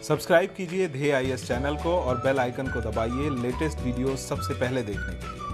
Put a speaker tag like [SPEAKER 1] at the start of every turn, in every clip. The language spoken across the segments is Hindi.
[SPEAKER 1] सब्सक्राइब कीजिए ध्येय आईएएस चैनल को और बेल आइकन को दबाइए लेटेस्ट वीडियो सबसे पहले देखने के लिए।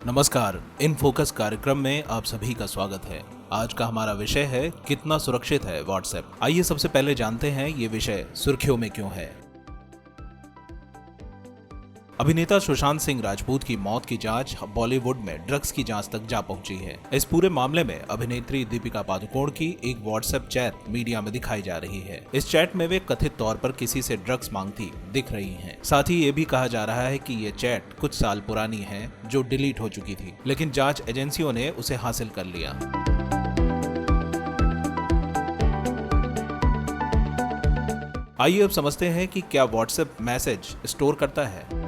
[SPEAKER 2] नमस्कार, इन फोकस कार्यक्रम में आप सभी का स्वागत है। आज का हमारा विषय है कितना सुरक्षित है व्हाट्सएप। आइए सबसे पहले जानते हैं ये विषय सुर्खियों में क्यों है। अभिनेता सुशांत सिंह राजपूत की मौत की जांच बॉलीवुड में ड्रग्स की जांच तक जा पहुंची है। इस पूरे मामले में अभिनेत्री दीपिका पादुकोण की एक व्हाट्सएप चैट मीडिया में दिखाई जा रही है। इस चैट में वे कथित तौर पर किसी से ड्रग्स मांगती दिख रही हैं। साथ ही ये भी कहा जा रहा है कि ये चैट कुछ साल पुरानी है जो डिलीट हो चुकी थी, लेकिन जांच एजेंसियों ने उसे हासिल कर लिया। आइए अब समझते हैं कि क्या व्हाट्सएप मैसेज स्टोर करता है।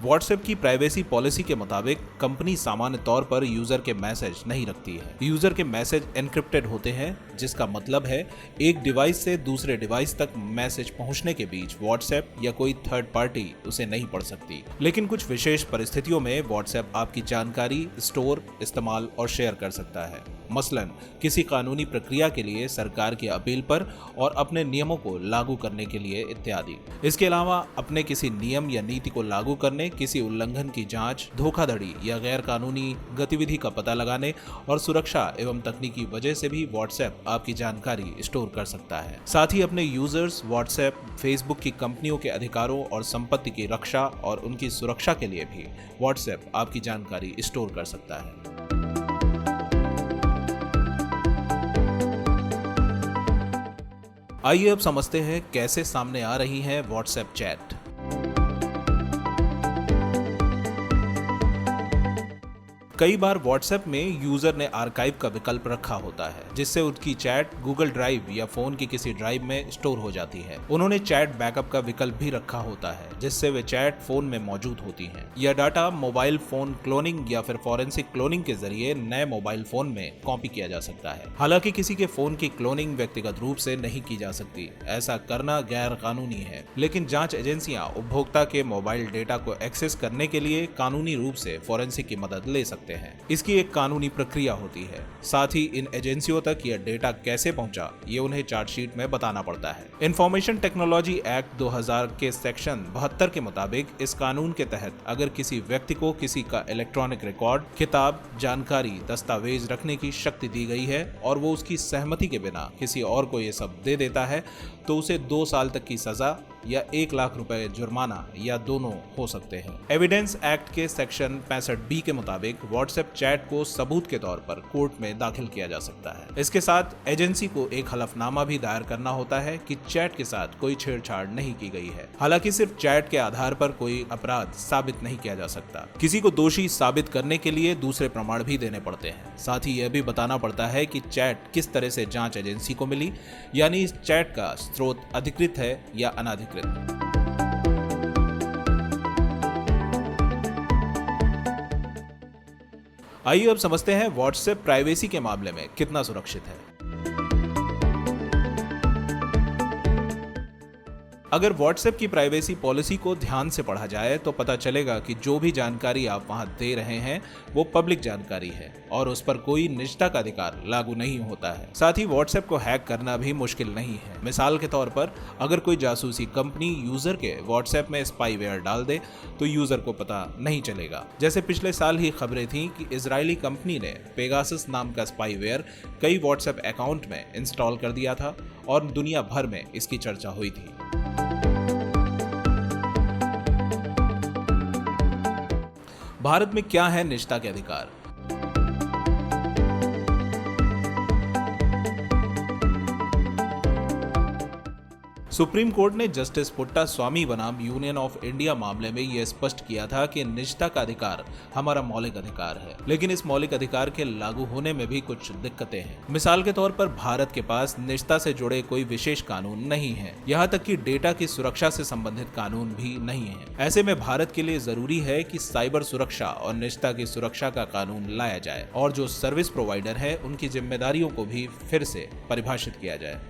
[SPEAKER 2] व्हाट्सएप की प्राइवेसी पॉलिसी के मुताबिक कंपनी सामान्य तौर पर यूजर के मैसेज नहीं रखती है। यूजर के मैसेज एनक्रिप्टेड होते हैं, जिसका मतलब है एक डिवाइस से दूसरे डिवाइस तक मैसेज पहुंचने के बीच व्हाट्सएप या कोई थर्ड पार्टी उसे नहीं पढ़ सकती। लेकिन कुछ विशेष परिस्थितियों में व्हाट्सएप आपकी जानकारी स्टोर, इस्तेमाल और शेयर कर सकता है। मसलन किसी कानूनी प्रक्रिया के लिए, सरकार की अपील पर और अपने नियमों को लागू करने के लिए इत्यादि। इसके अलावा अपने किसी नियम या नीति को लागू करने, किसी उल्लंघन की जांच, धोखाधड़ी या गैर कानूनी गतिविधि का पता लगाने और सुरक्षा एवं तकनीकी वजह से भी व्हाट्सएप आपकी जानकारी स्टोर कर सकता है। साथ ही अपने यूजर्स, व्हाट्सएप, फेसबुक की कंपनियों के अधिकारों और संपत्ति की रक्षा और उनकी सुरक्षा के लिए भी व्हाट्सएप आपकी जानकारी स्टोर कर सकता है। आइए अब समझते हैं कैसे सामने आ रही है व्हाट्सएप चैट। कई बार व्हाट्सएप में यूजर ने आर्काइव का विकल्प रखा होता है, जिससे उनकी चैट गूगल ड्राइव या फोन की किसी ड्राइव में स्टोर हो जाती है। उन्होंने चैट बैकअप का विकल्प भी रखा होता है, जिससे वे चैट फोन में मौजूद होती हैं। यह डाटा मोबाइल फोन क्लोनिंग या फिर फॉरेंसिक क्लोनिंग के जरिए नए मोबाइल फोन में कॉपी किया जा सकता है। हालांकि किसी के फोन की क्लोनिंग व्यक्तिगत रूप से नहीं की जा सकती, ऐसा करना गैर कानूनी है। लेकिन जांच एजेंसियां उपभोक्ता के मोबाइल डेटा को एक्सेस करने के लिए कानूनी रूप से फॉरेंसिक की मदद ले सकते हैं। इसकी एक कानूनी प्रक्रिया होती है। साथ ही इन एजेंसियों तक यह डेटा कैसे पहुंचा, ये उन्हें चार्जशीट में बताना पड़ता है। इंफॉर्मेशन टेक्नोलॉजी एक्ट 2000 के सेक्शन 72 के मुताबिक इस कानून के तहत अगर किसी व्यक्ति को किसी का इलेक्ट्रॉनिक रिकॉर्ड, किताब, जानकारी, दस्तावेज रखने की शक्ति दी गई है और वो उसकी सहमति के बिना किसी और को ये सब दे देता है, तो उसे 2 साल तक की सजा या 1 लाख रुपए जुर्माना या दोनों हो सकते हैं। एविडेंस एक्ट के सेक्शन 65B के मुताबिक व्हाट्सएप चैट को सबूत के तौर पर कोर्ट में दाखिल किया जा सकता है। इसके साथ एजेंसी को एक हलफनामा भी दायर करना होता है कि चैट के साथ कोई छेड़छाड़ नहीं की गई है। हालांकि सिर्फ चैट के आधार पर कोई अपराध साबित नहीं किया जा सकता। किसी को दोषी साबित करने के लिए दूसरे प्रमाण भी देने पड़ते हैं। साथ ही यह भी बताना पड़ता है कि चैट किस तरह से जांच एजेंसी को मिली, यानी इस चैट का स्रोत अधिकृत है या अनाधिकृत। आइए अब समझते हैं व्हाट्सएप प्राइवेसी के मामले में कितना सुरक्षित है। अगर व्हाट्सएप की प्राइवेसी पॉलिसी को ध्यान से पढ़ा जाए तो पता चलेगा कि जो भी जानकारी आप वहां दे रहे हैं वो पब्लिक जानकारी है और उस पर कोई निजता का अधिकार लागू नहीं होता है। साथ ही व्हाट्सएप को हैक करना भी मुश्किल नहीं है। मिसाल के तौर पर अगर कोई जासूसी कंपनी यूजर के व्हाट्सएप में स्पाईवेयर डाल दे तो यूजर को पता नहीं चलेगा। जैसे पिछले साल ही खबरें थीं कि इजरायली कंपनी ने पेगासस नाम का स्पाईवेयर कई व्हाट्सएप अकाउंट में इंस्टॉल कर दिया था और दुनिया भर में इसकी चर्चा हुई थी। भारत में क्या है निजता के अधिकार? सुप्रीम कोर्ट ने जस्टिस पुट्टा स्वामी बनाम यूनियन ऑफ इंडिया मामले में यह स्पष्ट किया था कि निजता का अधिकार हमारा मौलिक अधिकार है, लेकिन इस मौलिक अधिकार के लागू होने में भी कुछ दिक्कतें हैं। मिसाल के तौर पर भारत के पास निजता से जुड़े कोई विशेष कानून नहीं है, यहाँ तक कि डेटा की सुरक्षा से संबंधित कानून भी नहीं है। ऐसे में भारत के लिए जरूरी है कि साइबर सुरक्षा और निजता की सुरक्षा का कानून लाया जाए और जो सर्विस प्रोवाइडर है उनकी जिम्मेदारियों को भी फिर से परिभाषित किया जाए।